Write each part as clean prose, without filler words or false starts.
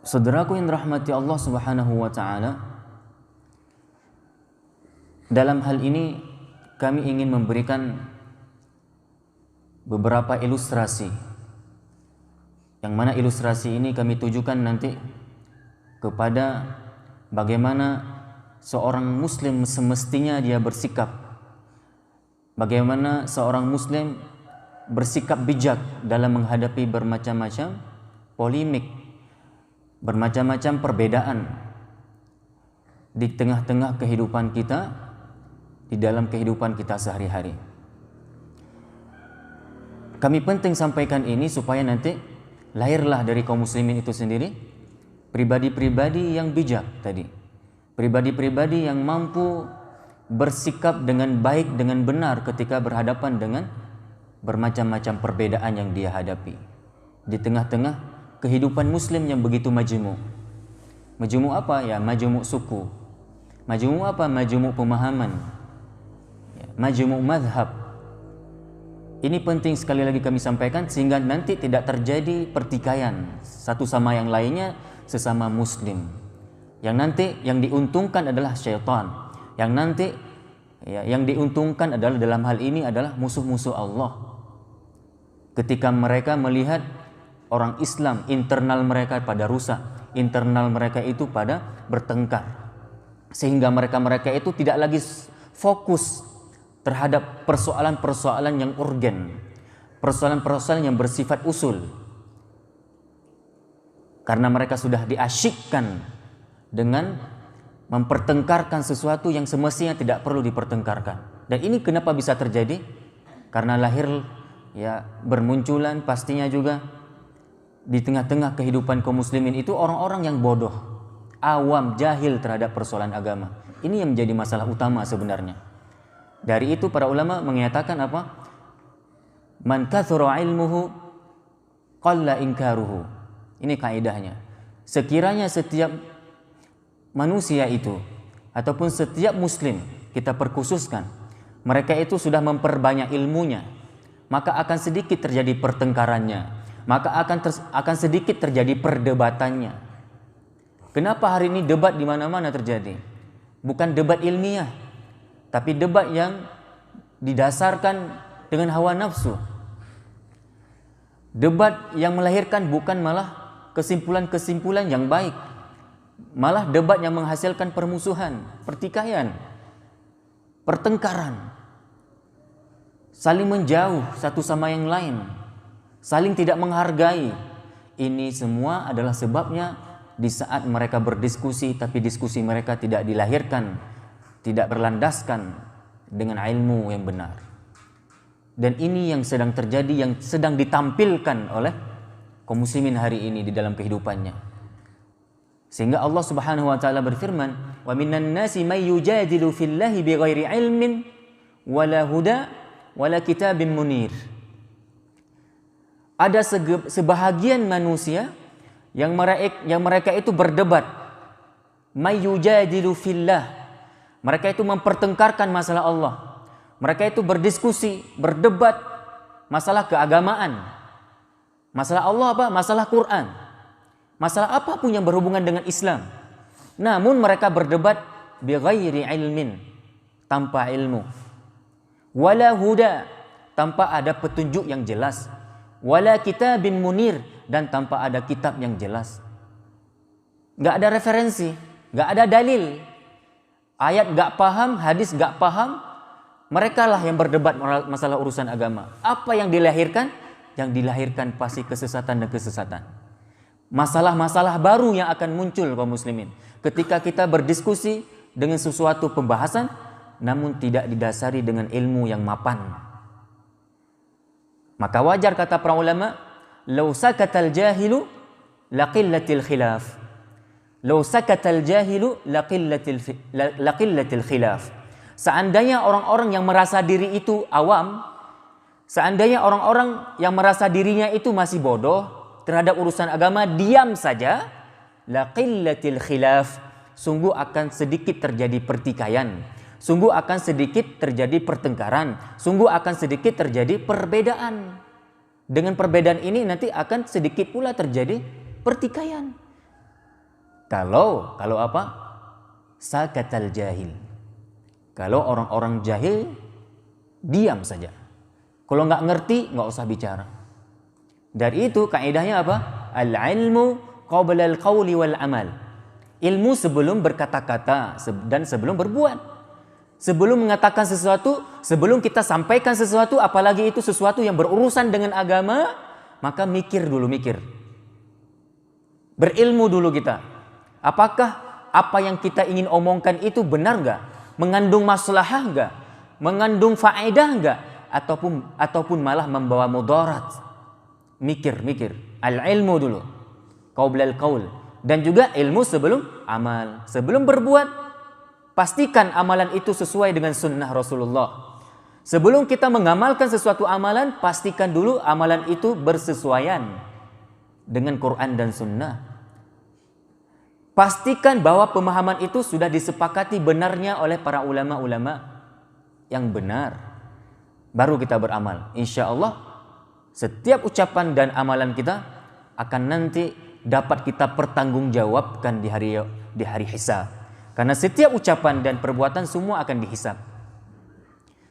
Saudaraku yang dirahmati Allah Subhanahu wa taala, dalam hal ini kami ingin memberikan beberapa ilustrasi, yang mana ilustrasi ini kami tujukan nanti kepada bagaimana seorang muslim semestinya dia bersikap, bagaimana seorang muslim bersikap bijak dalam menghadapi bermacam-macam polemik, bermacam-macam perbedaan di tengah-tengah kehidupan kita, di dalam kehidupan kita sehari-hari. Kami penting sampaikan ini supaya nanti lahirlah dari kaum muslimin itu sendiri pribadi-pribadi yang bijak tadi, pribadi-pribadi yang mampu bersikap dengan baik, dengan benar ketika berhadapan dengan bermacam-macam perbedaan yang dia hadapi di tengah-tengah kehidupan muslim yang begitu majmuk. Majmuk apa? Ya, majmuk suku. Majmuk apa? Majmuk pemahaman. Ya, majmuk madhab. Ini penting sekali lagi kami sampaikan sehingga nanti tidak terjadi pertikaian satu sama yang lainnya sesama muslim. Yang nanti yang diuntungkan adalah syaitan. Yang nanti ya, yang diuntungkan adalah dalam hal ini adalah musuh-musuh Allah. Ketika mereka melihat orang Islam, internal mereka pada rusak, internal mereka itu pada bertengkar, sehingga mereka itu tidak lagi fokus terhadap persoalan-persoalan yang urgen, persoalan-persoalan yang bersifat usul, karena mereka sudah diasyikkan dengan mempertengkarkan sesuatu yang semestinya tidak perlu dipertengkarkan. Dan ini kenapa bisa terjadi? Karena lahir ya bermunculan pastinya juga di tengah-tengah kehidupan kaum muslimin itu orang-orang yang bodoh, awam, jahil terhadap persoalan agama. Ini yang menjadi masalah utama sebenarnya. Dari itu para ulama menyatakan apa? Man kathura ilmuhu qalla inkaruhu. Ini kaidahnya. Sekiranya setiap manusia itu ataupun setiap muslim, kita perkhususkan, mereka itu sudah memperbanyak ilmunya, maka akan sedikit terjadi pertengkarannya, maka akan sedikit terjadi perdebatannya. Kenapa hari ini debat di mana-mana terjadi? Bukan debat ilmiah, tapi debat yang didasarkan dengan hawa nafsu. Debat yang melahirkan bukan malah kesimpulan-kesimpulan yang baik, malah debat yang menghasilkan permusuhan, pertikaian, pertengkaran, saling menjauh satu sama yang lain, saling tidak menghargai. Ini semua adalah sebabnya di saat mereka berdiskusi, tapi diskusi mereka tidak dilahirkan, tidak berlandaskan dengan ilmu yang benar. Dan ini yang sedang terjadi, yang sedang ditampilkan oleh kaum muslimin hari ini di dalam kehidupannya. Sehingga Allah Subhanahu wa taala berfirman, "Wa minan nasi may yujadilu fillahi bighairi ilmin wala huda wala kitabim munir." Ada sebahagian manusia yang mereka itu berdebat, may yujadilu fillah. Mereka itu mempertengkarkan masalah Allah. Mereka itu berdiskusi, berdebat masalah keagamaan. Masalah Allah apa? Masalah Quran. Masalah apapun yang berhubungan dengan Islam. Namun mereka berdebat bighairi ilmin, tanpa ilmu. Wala huda, tanpa ada petunjuk yang jelas. Wala kitabin munir, dan tanpa ada kitab yang jelas. Gak ada referensi, gak ada dalil. Ayat gak paham, hadis gak paham. Mereka lah yang berdebat masalah urusan agama. Apa yang dilahirkan? Yang dilahirkan pasti kesesatan dan kesesatan. Masalah-masalah baru yang akan muncul kaum muslimin ketika kita berdiskusi dengan sesuatu pembahasan namun tidak didasari dengan ilmu yang mapan. Maka wajar kata para ulama, law sakatal jahilu laqillatil khilaf. Law sakatal jahilu laqillatil khilaf. Seandainya orang-orang yang merasa diri itu awam, seandainya orang-orang yang merasa dirinya itu masih bodoh terhadap urusan agama, diam saja, laqillatil khilaf, sungguh akan sedikit terjadi pertikaian, sungguh akan sedikit terjadi pertengkaran, sungguh akan sedikit terjadi perbedaan. Dengan perbedaan ini nanti akan sedikit pula terjadi pertikaian. Kalau apa? Sakatal jahil. Kalau orang-orang jahil diam saja. Kalau nggak ngerti nggak usah bicara. Dari itu kaidahnya apa? Al-ilmu qabla al-qawli wal amal. Ilmu sebelum berkata-kata dan sebelum berbuat. Sebelum mengatakan sesuatu, sebelum kita sampaikan sesuatu, apalagi itu sesuatu yang berurusan dengan agama, maka mikir dulu, mikir. Berilmu dulu kita. Apakah apa yang kita ingin omongkan itu benar nggak? Mengandung maslahah nggak? Mengandung faedah nggak? Ataupun malah membawa mudarat? Mikir. Al-ilmu dulu. Qablal qaul. Dan juga ilmu sebelum amal. Sebelum berbuat, pastikan amalan itu sesuai dengan sunnah Rasulullah. Sebelum kita mengamalkan sesuatu amalan, pastikan dulu amalan itu bersesuaian dengan Quran dan sunnah. Pastikan bahwa pemahaman itu sudah disepakati benarnya oleh para ulama-ulama yang benar. Baru kita beramal. Insya Allah setiap ucapan dan amalan kita akan nanti dapat kita pertanggungjawabkan di hari hisab. Karena setiap ucapan dan perbuatan semua akan dihisab.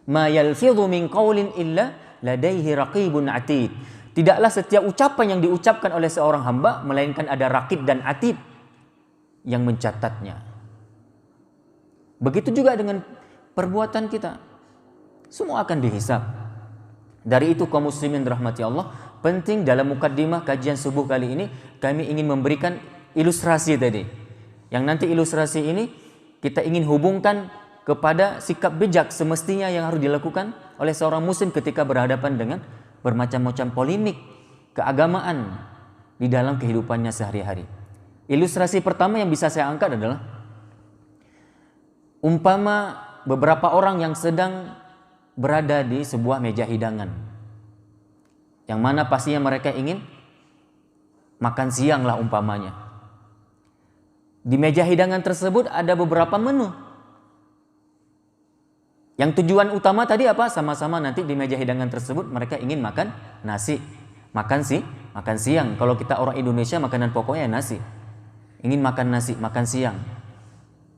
Ma yalfidhu min qaulin illa ladaihi raqibun atid. Tidaklah setiap ucapan yang diucapkan oleh seorang hamba melainkan ada raqib dan atid yang mencatatnya. Begitu juga dengan perbuatan kita. Semua akan dihisab. Dari itu kaum muslimin rahmati Allah, penting dalam mukaddimah kajian subuh kali ini kami ingin memberikan ilustrasi tadi. Yang nanti ilustrasi ini kita ingin hubungkan kepada sikap bijak semestinya yang harus dilakukan oleh seorang muslim ketika berhadapan dengan bermacam-macam polemik keagamaan di dalam kehidupannya sehari-hari. Ilustrasi pertama yang bisa saya angkat adalah umpama beberapa orang yang sedang berada di sebuah meja hidangan, yang mana pastinya mereka ingin makan siang lah umpamanya. Di meja hidangan tersebut ada beberapa menu. Yang tujuan utama tadi apa? Sama-sama nanti di meja hidangan tersebut mereka ingin makan nasi, makan siang. Kalau kita orang Indonesia makanan pokoknya nasi. Ingin makan nasi, makan siang.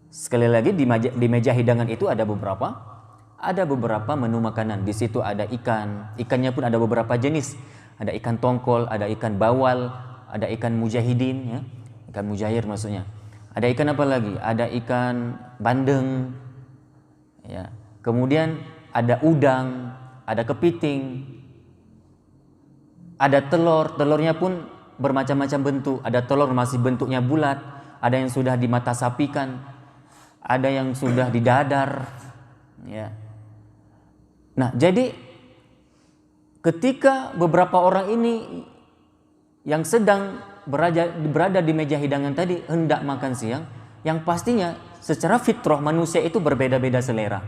Sekali lagi di meja hidangan itu ada beberapa menu makanan. Di situ ada ikan, ikannya pun ada beberapa jenis. Ada ikan tongkol, ada ikan bawal, ada ikan mujahidin, ya. Ikan mujahir maksudnya. Ada ikan apa lagi? Ada ikan bandeng, ya. Kemudian ada udang, ada kepiting, ada telurnya pun bermacam-macam bentuk. Ada telur masih bentuknya bulat, ada yang sudah dimata sapikan, ada yang sudah didadar, ya. Nah, jadi ketika beberapa orang ini yang sedang berada di meja hidangan tadi hendak makan siang, yang pastinya secara fitrah manusia itu berbeda-beda selera.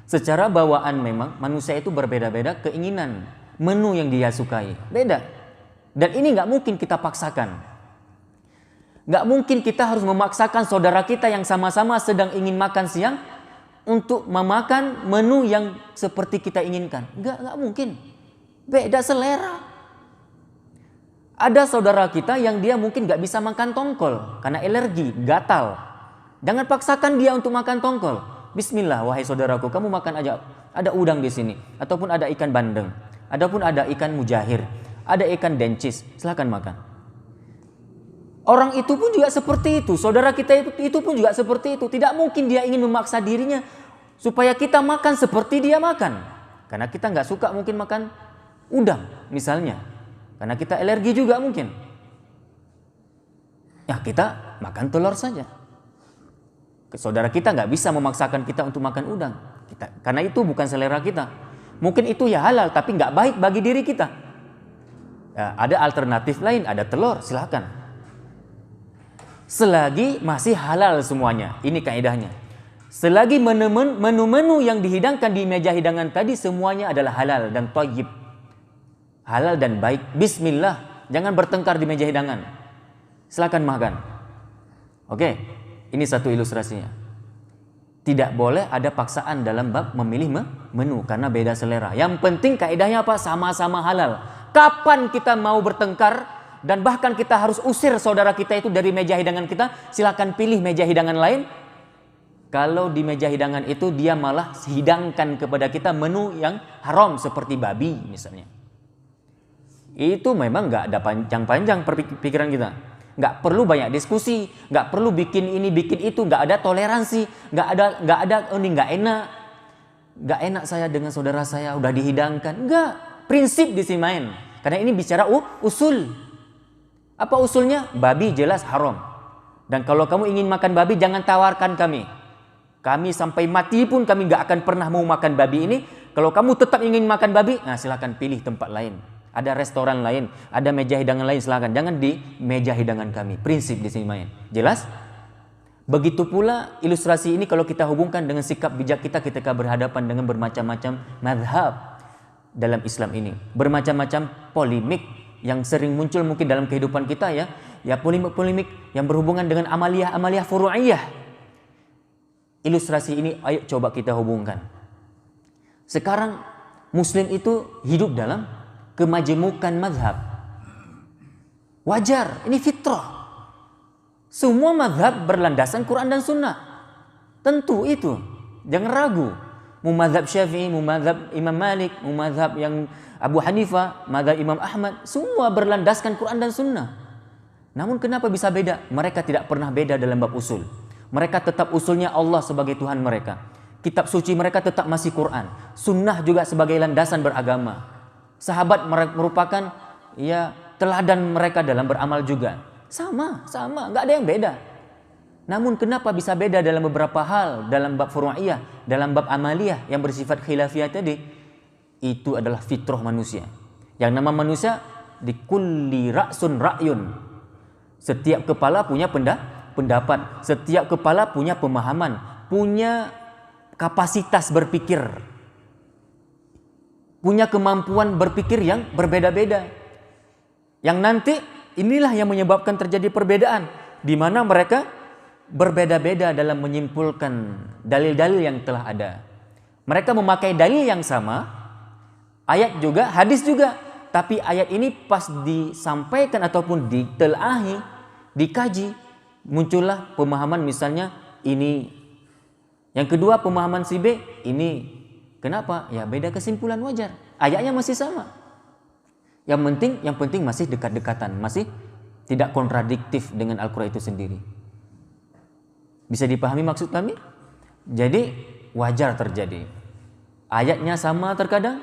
Secara bawaan memang manusia itu berbeda-beda keinginan menu yang dia sukai, beda. Dan ini nggak mungkin kita paksakan. Nggak mungkin kita harus memaksakan saudara kita yang sama-sama sedang ingin makan siang untuk memakan menu yang seperti kita inginkan. Nggak mungkin. Beda selera. Ada saudara kita yang dia mungkin nggak bisa makan tongkol karena alergi, gatal. Jangan paksakan dia untuk makan tongkol. Bismillah, wahai saudaraku, kamu makan aja. Ada udang di sini, ataupun ada ikan bandeng, ataupun ada ikan mujahir, ada ikan dencis, silakan makan. Orang itu pun juga seperti itu, saudara kita itu pun juga seperti itu. Tidak mungkin dia ingin memaksa dirinya supaya kita makan seperti dia makan, karena kita nggak suka mungkin makan udang misalnya, karena kita alergi juga mungkin. Ya kita makan telur saja. Saudara kita nggak bisa memaksakan kita untuk makan udang, karena itu bukan selera kita. Mungkin itu ya halal, tapi nggak baik bagi diri kita. Ya, ada alternatif lain, ada telur, silakan. Selagi masih halal semuanya, ini kaidahnya. Selagi menu-menu yang dihidangkan di meja hidangan tadi semuanya adalah halal dan thayyib, halal dan baik. Bismillah, jangan bertengkar di meja hidangan. Silakan makan. Oke. Ini satu ilustrasinya. Tidak boleh ada paksaan dalam bab memilih menu karena beda selera. Yang penting kaidahnya apa? Sama-sama halal. Kapan kita mau bertengkar dan bahkan kita harus usir saudara kita itu dari meja hidangan kita, silakan pilih meja hidangan lain. Kalau di meja hidangan itu dia malah hidangkan kepada kita menu yang haram seperti babi misalnya, itu memang nggak ada panjang-panjang pikiran kita. Nggak perlu banyak diskusi, nggak perlu bikin ini bikin itu, nggak ada toleransi, nggak ada oh ini nggak enak saya dengan saudara saya udah dihidangkan. Nggak, prinsip di sini main. Karena ini bicara usul. Apa usulnya? Babi jelas haram. Dan kalau kamu ingin makan babi, jangan tawarkan kami. Kami sampai mati pun kami nggak akan pernah mau makan babi ini. Kalau kamu tetap ingin makan babi, nah silakan pilih tempat lain. Ada restoran lain, ada meja hidangan lain, silakan. Jangan di meja hidangan kami. Prinsip di sini main. Jelas? Begitu pula ilustrasi ini kalau kita hubungkan dengan sikap bijak kita ketika berhadapan dengan bermacam-macam mazhab dalam Islam ini. Bermacam-macam polemik yang sering muncul mungkin dalam kehidupan kita ya. Ya polemik-polemik yang berhubungan dengan amaliyah furu'iyah. Ilustrasi ini ayo coba kita hubungkan. Sekarang Muslim itu hidup dalam kemajemukan mazhab. Wajar, ini fitrah. Semua mazhab berlandasan Quran dan Sunnah. Tentu itu, jangan ragu. Mau mazhab Syafi'i, mau mazhab Imam Malik, mau mazhab yang Abu Hanifah, mazhab Imam Ahmad, semua berlandaskan Quran dan Sunnah. Namun kenapa bisa beda? Mereka tidak pernah beda dalam bab usul. Mereka tetap usulnya Allah sebagai Tuhan mereka. Kitab suci mereka tetap masih Quran. Sunnah juga sebagai landasan beragama. Sahabat merupakan ya teladan mereka dalam beramal juga. Sama, nggak ada yang beda. Namun kenapa bisa beda dalam beberapa hal, dalam bab furu'iyah, dalam bab amaliyah yang bersifat khilafiyah tadi? Itu adalah fitrah manusia. Yang nama manusia di kulli ra'sun ra'yun. Setiap kepala punya pendapat, setiap kepala punya pemahaman, punya kapasitas berpikir, punya kemampuan berpikir yang berbeda-beda. Yang nanti inilah yang menyebabkan terjadi perbedaan, di mana mereka berbeda-beda dalam menyimpulkan dalil-dalil yang telah ada. Mereka memakai dalil yang sama, ayat juga, hadis juga, tapi ayat ini pas disampaikan ataupun ditelahi, dikaji, muncullah pemahaman misalnya ini. Yang kedua pemahaman si B ini. Kenapa? Ya beda kesimpulan, wajar. Ayatnya masih sama. Yang penting masih dekat-dekatan, masih tidak kontradiktif dengan Al-Quran itu sendiri. Bisa dipahami maksud kami? Jadi wajar terjadi. Ayatnya sama terkadang,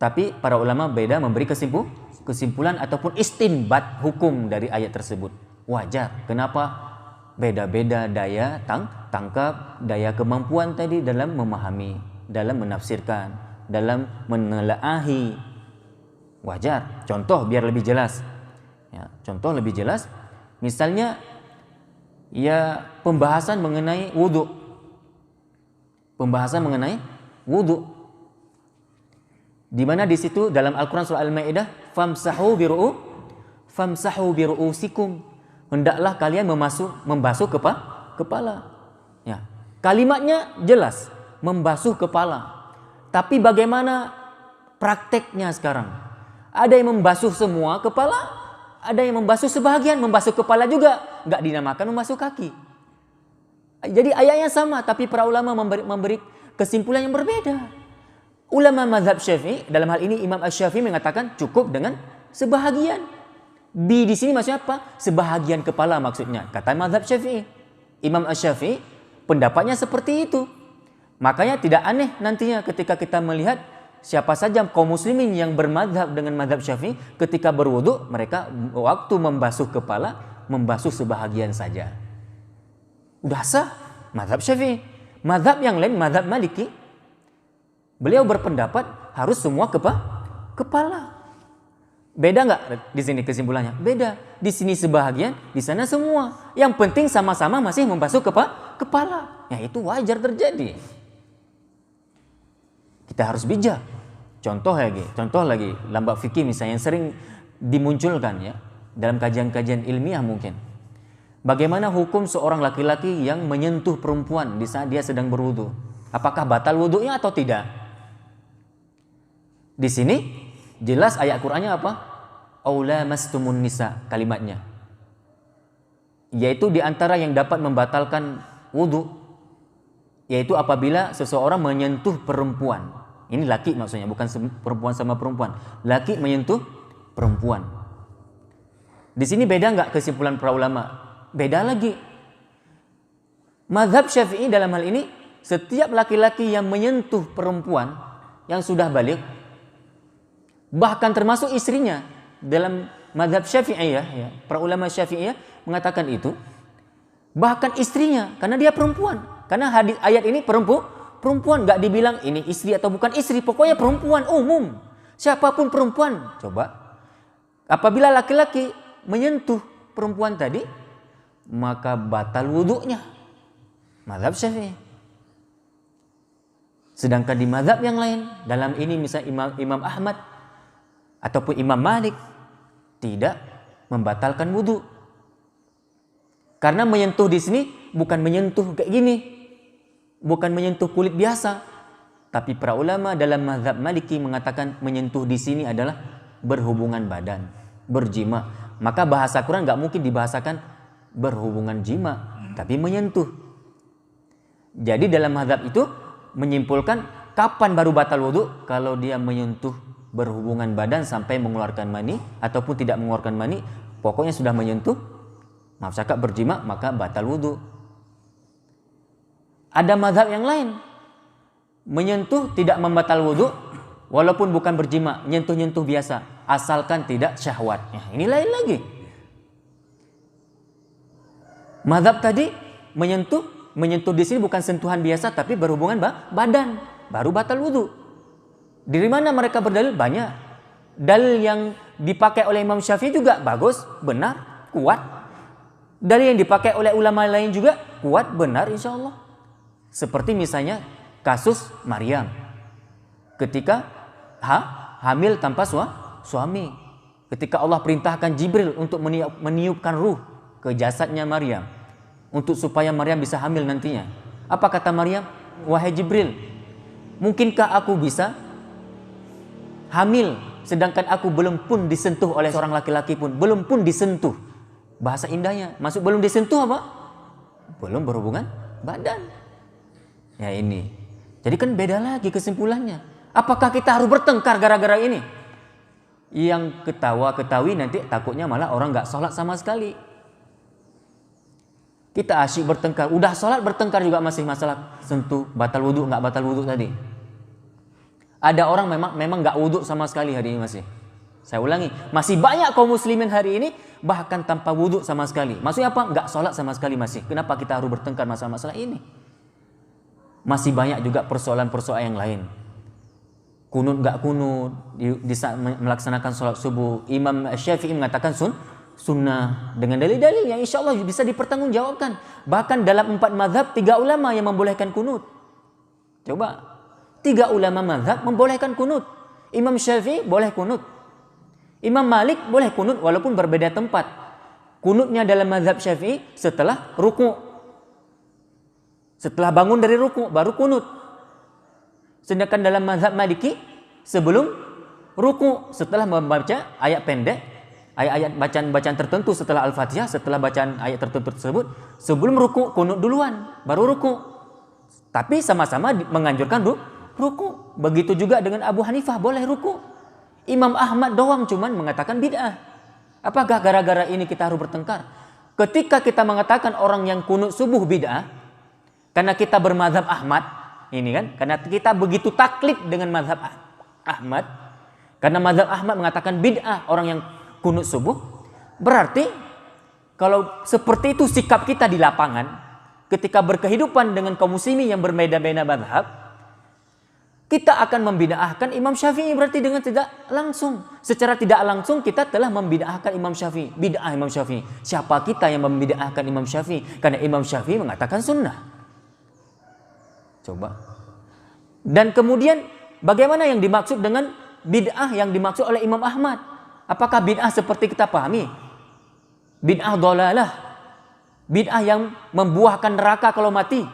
tapi para ulama beda memberi kesimpulan ataupun istinbat hukum dari ayat tersebut. Wajar. Kenapa? Beda-beda daya tangkap, daya kemampuan tadi dalam memahami, dalam menafsirkan, dalam menelaahi. Wajar. Contoh biar lebih jelas. Ya, contoh lebih jelas. Misalnya ya pembahasan mengenai wudu. Pembahasan mengenai wudu. Di mana di situ dalam Al-Qur'an surah Al-Maidah, famsahu biru'usikum. Hendaklah kalian membasuh kepala. Ya. Kalimatnya jelas, membasuh kepala. Tapi bagaimana prakteknya sekarang? Ada yang membasuh semua kepala, ada yang membasuh sebahagian, membasuh kepala juga, nggak dinamakan membasuh kaki. Jadi ayatnya sama, tapi para ulama memberi kesimpulan yang berbeda. Ulama mazhab Syafi'i, dalam hal ini Imam Asy-Syafi'i mengatakan cukup dengan sebahagian. Di sini maksudnya apa? Sebahagian kepala maksudnya. Kata mazhab Syafi'i. Imam Asy-Syafi'i pendapatnya seperti itu. Makanya tidak aneh nantinya ketika kita melihat siapa saja kaum muslimin yang bermadhab dengan mazhab Syafi'i, ketika berwudu mereka waktu membasuh kepala membasuh sebahagian saja. Udah sah mazhab Syafi'i. Mazhab yang lain, mazhab Maliki, beliau berpendapat harus semua kepala. Beda nggak di sini kesimpulannya? Beda. Di sini sebahagian, di sana semua. Yang penting sama-sama masih membasuh kepala. Ya itu wajar terjadi. Kita harus bijak. Contoh lagi, dalam bab fikih misalnya yang sering dimunculkan ya dalam kajian-kajian ilmiah mungkin. Bagaimana hukum seorang laki-laki yang menyentuh perempuan di saat dia sedang berwudu? Apakah batal wudunya atau tidak? Di sini jelas ayat Qur'annya apa? aw lamastumun nisa, kalimatnya. Yaitu di antara yang dapat membatalkan wudu, yaitu apabila seseorang menyentuh perempuan. Ini laki maksudnya, bukan perempuan sama perempuan. Laki menyentuh perempuan. Di sini beda nggak kesimpulan para ulama? Beda lagi. Mazhab Syafi'i dalam hal ini, setiap laki-laki yang menyentuh perempuan yang sudah balik, bahkan termasuk istrinya, dalam mazhab Syafi'iyah, ya, para ulama Syafi'iyah mengatakan itu, bahkan istrinya, karena dia perempuan. Karena hadis ayat ini perempuan, nggak dibilang ini istri atau bukan istri, pokoknya perempuan umum, siapapun perempuan. Coba, apabila laki-laki menyentuh perempuan tadi, maka batal wudhunya. Mazhab Syafi'i. Sedangkan di mazhab yang lain, dalam ini misalnya Imam Ahmad ataupun Imam Malik, tidak membatalkan wudhu. Karena menyentuh di sini bukan menyentuh kayak gini, bukan menyentuh kulit biasa. Tapi para ulama dalam mazhab Maliki mengatakan menyentuh di sini adalah berhubungan badan, berjima. Maka bahasa Quran nggak mungkin dibahasakan berhubungan jima, tapi menyentuh. Jadi dalam mazhab itu menyimpulkan kapan baru batal wudhu? Kalau dia menyentuh berhubungan badan sampai mengeluarkan mani ataupun tidak mengeluarkan mani, pokoknya sudah menyentuh, maaf cakap berjima, maka batal wudhu. Ada mazhab yang lain, menyentuh tidak membatal wudhu walaupun bukan berjima, nyentuh-nyentuh biasa, asalkan tidak syahwat. Ya, ini lain lagi. Mazhab tadi menyentuh di sini bukan sentuhan biasa tapi berhubungan badan, baru batal wudhu. Dari mana mereka berdalil? Banyak. Dalil yang dipakai oleh Imam Syafi'i juga bagus, benar, kuat. Dalil yang dipakai oleh ulama lain juga kuat, benar, insya Allah. Seperti misalnya kasus Maryam ketika hamil tanpa suami. Ketika Allah perintahkan Jibril untuk meniupkan ruh ke jasadnya Maryam, untuk supaya Maryam bisa hamil nantinya. Apa kata Maryam? Wahai Jibril, mungkinkah aku bisa hamil sedangkan aku belum pun disentuh oleh seorang laki-laki pun, belum pun disentuh. Bahasa indahnya, masuk belum disentuh apa? Belum berhubungan badan. Ya ini. Jadi kan beda lagi kesimpulannya. Apakah kita harus bertengkar gara-gara ini? Yang ketahui nanti takutnya malah orang nggak sholat sama sekali. Kita asyik bertengkar, udah sholat bertengkar juga masih masalah sentuh, batal wudhu, nggak batal wudhu tadi. Ada orang memang nggak wudhu sama sekali hari ini masih. Saya ulangi, masih banyak kaum muslimin hari ini bahkan tanpa wudhu sama sekali. Maksudnya apa? Nggak sholat sama sekali masih. Kenapa kita harus bertengkar masalah-masalah ini? Masih banyak juga persoalan-persoalan yang lain. Kunut nggak kunut di saat melaksanakan sholat subuh. Imam Syafi'i mengatakan sunnah dengan dalil-dalil yang insya Allah bisa dipertanggungjawabkan. Bahkan dalam 4 mazhab 3 ulama yang membolehkan kunut. Coba, 3 ulama mazhab membolehkan kunut. Imam Syafi'i boleh kunut, Imam Malik boleh kunut walaupun berbeda tempat. Kunutnya dalam mazhab Syafi'i setelah ruku', setelah bangun dari ruku' baru kunut. Sedangkan dalam mazhab Maliki sebelum ruku', setelah membaca ayat pendek, ayat-ayat bacaan-bacaan tertentu setelah Al-Fatihah, setelah bacaan ayat tertentu tersebut, sebelum ruku' kunut duluan, baru ruku'. Tapi sama-sama menganjurkan ruku'. Begitu juga dengan Abu Hanifah boleh ruku'. Imam Ahmad doang cuman mengatakan bid'ah. Apakah gara-gara ini kita harus bertengkar? Ketika kita mengatakan orang yang kunut subuh bid'ah, karena kita bermazhab Ahmad, ini kan, karena kita begitu taklid dengan mazhab Ahmad, karena mazhab Ahmad mengatakan bid'ah orang yang kunut subuh, berarti kalau seperti itu sikap kita di lapangan ketika berkehidupan dengan kaum muslimin yang berbeda-beda mazhab, kita akan membid'ahkan Imam Syafi'i. Berarti dengan tidak langsung, secara tidak langsung kita telah membid'ahkan Imam Syafi'i. Bid'ah Imam Syafi'i. Siapa kita yang membid'ahkan Imam Syafi'i? Karena Imam Syafi'i mengatakan sunnah. Coba. Dan kemudian bagaimana yang dimaksud dengan bid'ah yang dimaksud oleh Imam Ahmad? Apakah bid'ah seperti kita pahami? Bid'ah dhalalah, bid'ah yang membuahkan neraka kalau mati.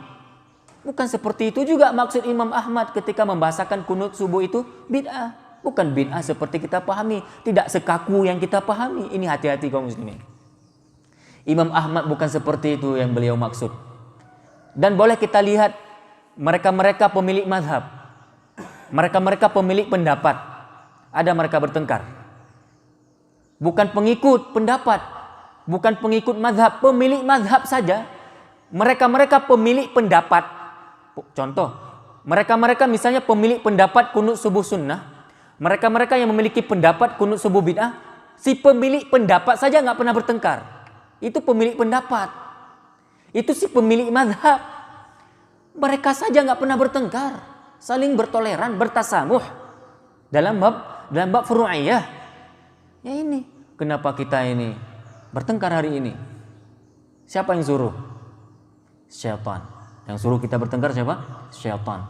Bukan seperti itu juga maksud Imam Ahmad ketika membahasakan kunut subuh itu bid'ah. Bukan bid'ah seperti kita pahami, tidak sekaku yang kita pahami. Ini hati-hati kaum muslimin. Imam Ahmad bukan seperti itu yang beliau maksud. Dan boleh kita lihat mereka-mereka pemilik mazhab, mereka-mereka pemilik pendapat, ada mereka bertengkar. Bukan pengikut pendapat, bukan pengikut mazhab, pemilik mazhab saja. Mereka-mereka pemilik pendapat. Contoh, mereka-mereka misalnya pemilik pendapat kunut subuh sunnah. Mereka-mereka yang memiliki pendapat kunut subuh bid'ah, si pemilik pendapat saja nggak pernah bertengkar. Itu pemilik pendapat. Itu si pemilik mazhab. Mereka saja nggak pernah bertengkar, saling bertoleran, bertasamuh dalam bab furu'iyah. Ya ini, kenapa kita ini bertengkar hari ini? Siapa yang suruh? Syaitan. Yang suruh kita bertengkar siapa? Syaitan.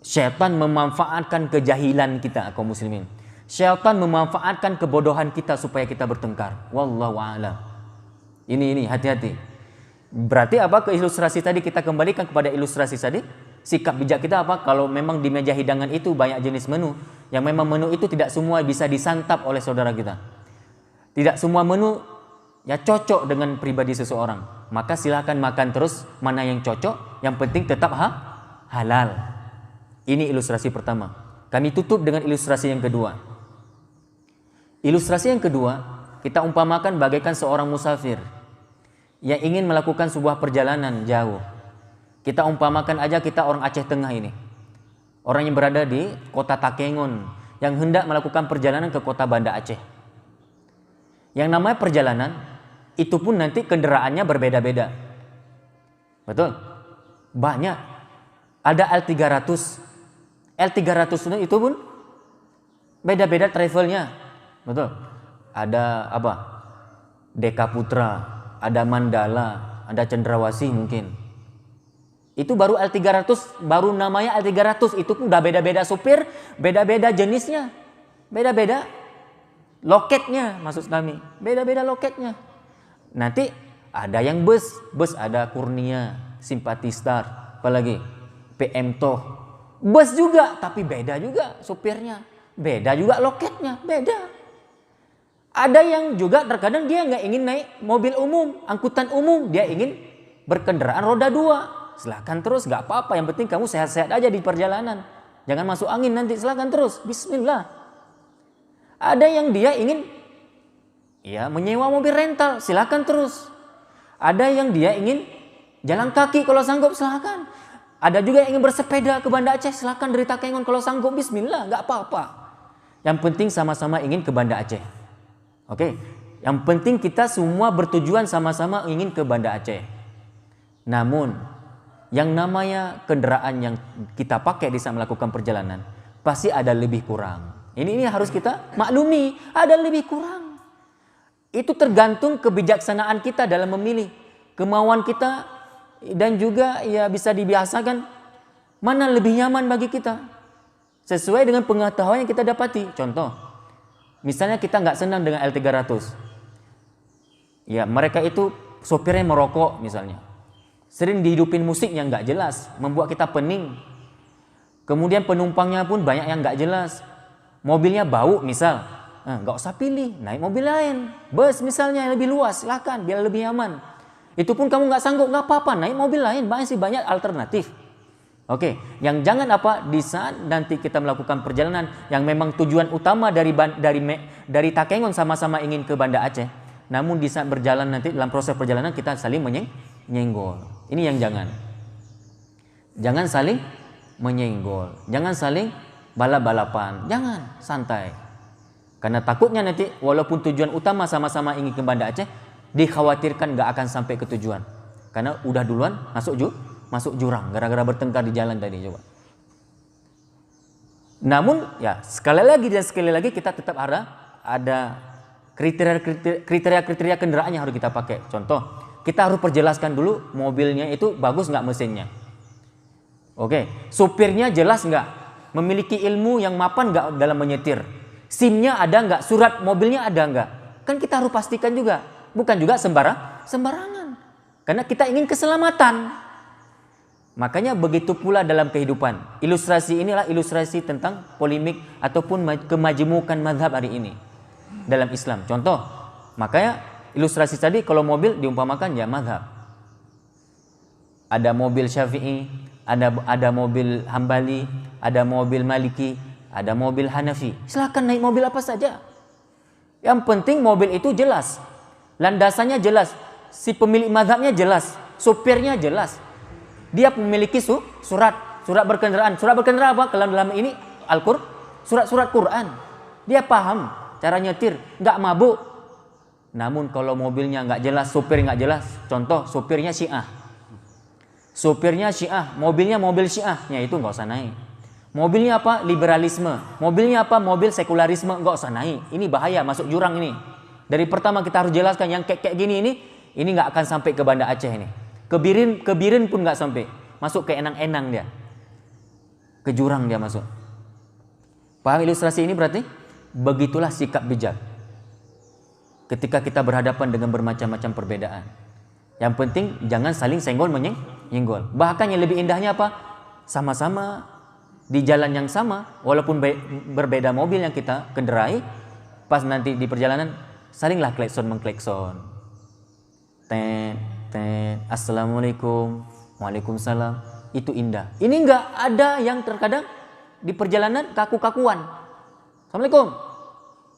Syaitan memanfaatkan kejahilan kita kaum muslimin. Syaitan memanfaatkan kebodohan kita supaya kita bertengkar. Wallahu a'lam. Ini hati-hati. Berarti apa? Ke ilustrasi tadi kita kembalikan kepada ilustrasi tadi. Sikap bijak kita apa? Kalau memang di meja hidangan itu banyak jenis menu, yang memang menu itu tidak semua bisa disantap oleh saudara kita. Tidak semua menu ya cocok dengan pribadi seseorang. Maka silahkan makan terus mana yang cocok, yang penting tetap halal. Ini ilustrasi pertama. Kami tutup dengan ilustrasi yang kedua. Ilustrasi yang kedua, kita umpamakan bagaikan seorang musafir yang ingin melakukan sebuah perjalanan jauh. Kita umpamakan aja kita orang Aceh Tengah ini. Orang yang berada di kota Takengon yang hendak melakukan perjalanan ke kota Banda Aceh. Yang namanya perjalanan, itu pun nanti kendaraannya berbeda-beda. Betul? Banyak. Ada L300. L300 itu pun beda-beda travelnya. Betul? Ada apa? Deka Putra, ada Mandala, ada Cendrawasih mungkin. Itu baru L300, baru namanya L300. Itu pun udah beda-beda supir, beda-beda jenisnya, beda-beda loketnya, maksud kami. Beda-beda loketnya. Nanti ada yang bus ada Kurnia, Simpati Star, apalagi PM Toh. Bus juga, tapi beda juga supirnya, beda juga loketnya, beda. Ada yang juga terkadang dia nggak ingin naik mobil umum, angkutan umum, dia ingin berkendaraan roda 2. Silakan terus, nggak apa-apa. Yang penting kamu sehat-sehat aja di perjalanan, jangan masuk angin nanti. Silakan terus, Bismillah. Ada yang dia ingin menyewa mobil rental, silakan terus. Ada yang dia ingin jalan kaki kalau sanggup, silakan. Ada juga yang ingin bersepeda ke Banda Aceh, silakan dari Takengon kalau sanggup, Bismillah, nggak apa-apa. Yang penting sama-sama ingin ke Banda Aceh. Oke, yang penting kita semua bertujuan sama-sama ingin ke Banda Aceh. Namun, yang namanya kendaraan yang kita pakai di saat melakukan perjalanan pasti ada lebih kurang. Ini harus kita maklumi, ada lebih kurang. Itu tergantung kebijaksanaan kita dalam memilih, kemauan kita. Dan juga bisa dibiasakan mana lebih nyaman bagi kita sesuai dengan pengetahuan yang kita dapati. Contoh, misalnya kita nggak senang dengan L300, mereka itu sopirnya merokok misalnya, sering dihidupin musik yang nggak jelas, membuat kita pening. Kemudian penumpangnya pun banyak yang nggak jelas, mobilnya bau misal, nggak usah pilih, naik mobil lain, bus misalnya yang lebih luas, silakan biar lebih nyaman. Itu pun kamu nggak sanggup, nggak apa-apa, naik mobil lain, masih banyak alternatif. Oke, yang jangan di saat nanti kita melakukan perjalanan yang memang tujuan utama dari Takengon sama-sama ingin ke Banda Aceh, namun di saat berjalan nanti dalam proses perjalanan kita saling menyenggol. Ini yang jangan. Jangan saling menyenggol, jangan saling balap-balapan, jangan, santai. Karena takutnya nanti walaupun tujuan utama sama-sama ingin ke Banda Aceh, dikhawatirkan gak akan sampai ke tujuan karena udah duluan masuk jurang gara-gara bertengkar di jalan tadi. Coba. Namun sekali lagi kita tetap ada kriteria kendaraan yang harus kita pakai. Contoh, kita harus perjelaskan dulu mobilnya itu bagus nggak mesinnya. Oke, supirnya jelas nggak, memiliki ilmu yang mapan nggak dalam menyetir, SIM-nya ada nggak, surat mobilnya ada nggak, kan kita harus pastikan juga. Bukan juga sembarangan. Karena kita ingin keselamatan. Makanya begitu pula dalam kehidupan. Ilustrasi inilah ilustrasi tentang polemik ataupun kemajemukan mazhab hari ini dalam Islam. Contoh, makanya ilustrasi tadi kalau mobil diumpamakan ya mazhab. Ada mobil Syafi'i, ada mobil Hambali, ada mobil Maliki, ada mobil Hanafi. Silakan naik mobil apa saja. Yang penting mobil itu jelas, landasannya jelas, si pemilik mazhabnya jelas, supirnya jelas. Dia memiliki surat berkendaraan. Surat berkendaraan apa? Kalau dalam ini Al-Qur'an, surat Quran. Dia paham cara nyetir, nggak mabuk. Namun kalau mobilnya nggak jelas, supir nggak jelas. Contoh, supirnya Syiah. Mobilnya mobil Syiahnya itu nggak usah naik. Mobilnya apa? Liberalisme. Mobilnya apa? Mobil sekularisme, nggak usah naik. Ini bahaya, masuk jurang ini. Dari pertama kita harus jelaskan yang kayak gini ini nggak akan sampai ke Banda Aceh ini. Kebirin pun nggak sampai, masuk ke Enang-Enang dia, ke jurang dia masuk. Paham ilustrasi ini berarti? Begitulah sikap bijak ketika kita berhadapan dengan bermacam-macam perbedaan. Yang penting jangan saling senggol menyenggol. Bahkan yang lebih indahnya apa? Sama-sama di jalan yang sama, walaupun berbeda mobil yang kita kendarai, pas nanti di perjalanan salinglah klekson mengklekson. Assalamualaikum, waalaikumsalam. Itu indah. Ini enggak ada yang terkadang di perjalanan kaku-kakuan. Assalamualaikum,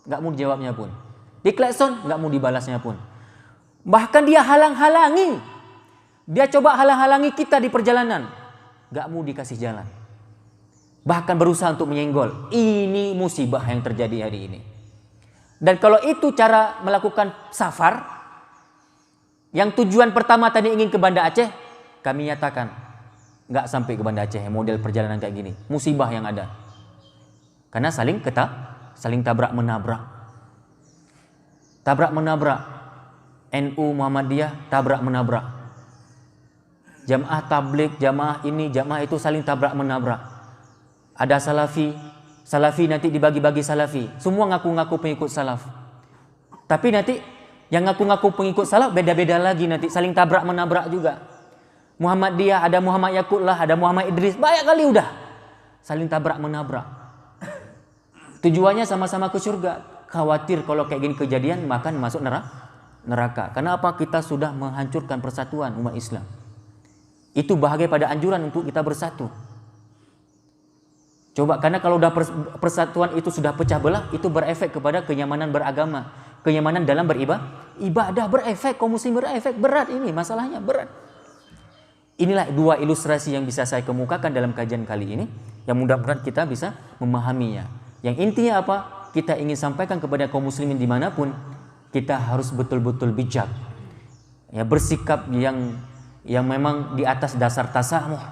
enggak mau dijawabnya pun. Di klekson enggak mau dibalasnya pun. Bahkan dia halang-halangi. Dia coba halang-halangi kita di perjalanan, enggak mau dikasih jalan. Bahkan berusaha untuk menyenggol. Ini musibah yang terjadi hari ini. Dan kalau itu cara melakukan safar, yang tujuan pertama tadi ingin ke Banda Aceh, kami nyatakan nggak sampai ke Banda Aceh model perjalanan kayak gini. Musibah yang ada. Karena saling tabrak menabrak. Tabrak menabrak. NU Muhammadiyah tabrak menabrak. Jamaah tabligh, jamaah ini, jamaah itu saling tabrak menabrak. Ada Salafi nanti dibagi-bagi Salafi. Semua ngaku-ngaku pengikut Salaf. Tapi nanti yang ngaku-ngaku pengikut salaf beda-beda lagi nanti, saling tabrak menabrak juga. Muhammadiyah ada Muhammad Yaqutlah, ada Muhammad Idris, banyak kali udah saling tabrak menabrak. Tujuannya sama-sama ke surga. Khawatir kalau kayak gini kejadian makan masuk neraka. Karena apa? Kita sudah menghancurkan persatuan umat Islam. Itu bahagia pada anjuran untuk kita bersatu. Coba, karena kalau udah persatuan itu sudah pecah belah, itu berefek kepada kenyamanan beragama, kenyamanan dalam ibadah berefek, kaum muslim berefek, berat ini masalahnya, berat. Inilah dua ilustrasi yang bisa saya kemukakan dalam kajian kali ini, yang mudah-mudahan kita bisa memahaminya. Yang intinya apa? Kita ingin sampaikan kepada kaum muslimin dimanapun, kita harus betul-betul bijak, ya, bersikap yang memang di atas dasar tasamuh.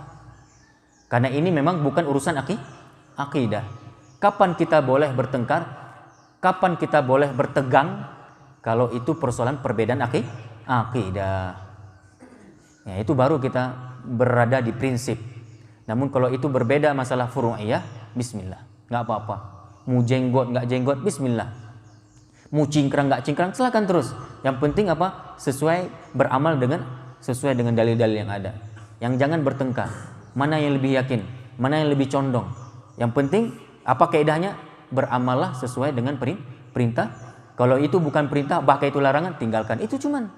Karena ini memang bukan urusan akidah. Kapan kita boleh bertengkar? Kapan kita boleh bertegang? Kalau itu persoalan perbedaan akidah. Ya, itu baru kita berada di prinsip. Namun kalau itu berbeda masalah furu'iyah, bismillah, nggak apa-apa. Mau jenggot nggak jenggot, bismillah. Mau cingkrang nggak cingkrang, silakan terus. Yang penting apa? Beramal sesuai dengan dalil-dalil yang ada. Yang jangan bertengkar. Mana yang lebih yakin? Mana yang lebih condong? Yang penting apa kaidahnya? Beramallah sesuai dengan perintah. Kalau itu bukan perintah, bahkan itu larangan, tinggalkan. Itu cuman.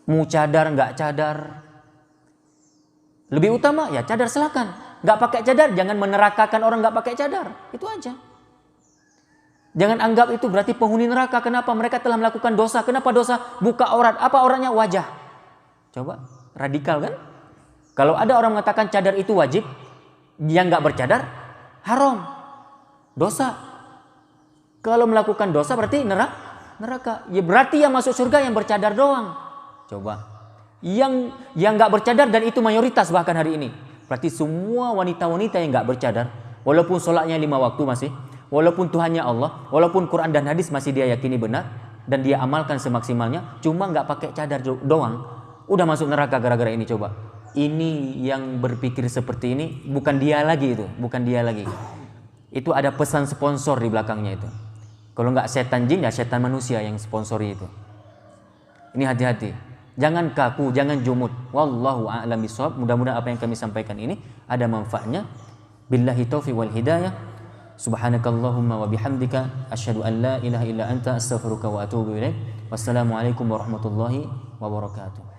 Mau cadar nggak cadar, lebih utama ya cadar, silakan. Nggak pakai cadar, jangan menerakakan orang nggak pakai cadar. Itu aja. Jangan anggap itu berarti penghuni neraka. Kenapa? Mereka telah melakukan dosa. Kenapa dosa? Buka aurat. Apa auratnya? Wajah. Coba, radikal kan? Kalau ada orang mengatakan cadar itu wajib, yang nggak bercadar haram, dosa. Kalau melakukan dosa berarti neraka. Ya berarti yang masuk surga yang bercadar doang. Coba, yang nggak bercadar, dan itu mayoritas bahkan hari ini. Berarti semua wanita-wanita yang nggak bercadar, walaupun sholatnya 5 waktu masih, walaupun Tuhannya Allah, walaupun Quran dan hadis masih dia yakini benar dan dia amalkan semaksimalnya, cuma nggak pakai cadar doang, udah masuk neraka gara-gara ini. Coba, ini yang berpikir seperti ini bukan dia lagi, bukan dia lagi. Itu ada pesan sponsor di belakangnya itu. Kalau nggak setan jin ya setan manusia yang sponsori itu. Ini hati-hati. Jangan kaku, jangan jumud. Wallahu a'lam bishawab. Mudah-mudahan apa yang kami sampaikan ini ada manfaatnya. Billahi taufiq wal hidayah. Subhanakallahumma wa bihamdika asyhadu an la ilaha illa anta astaghfiruka wa atubu ilaik. Wassalamualaikum warahmatullahi wabarakatuh.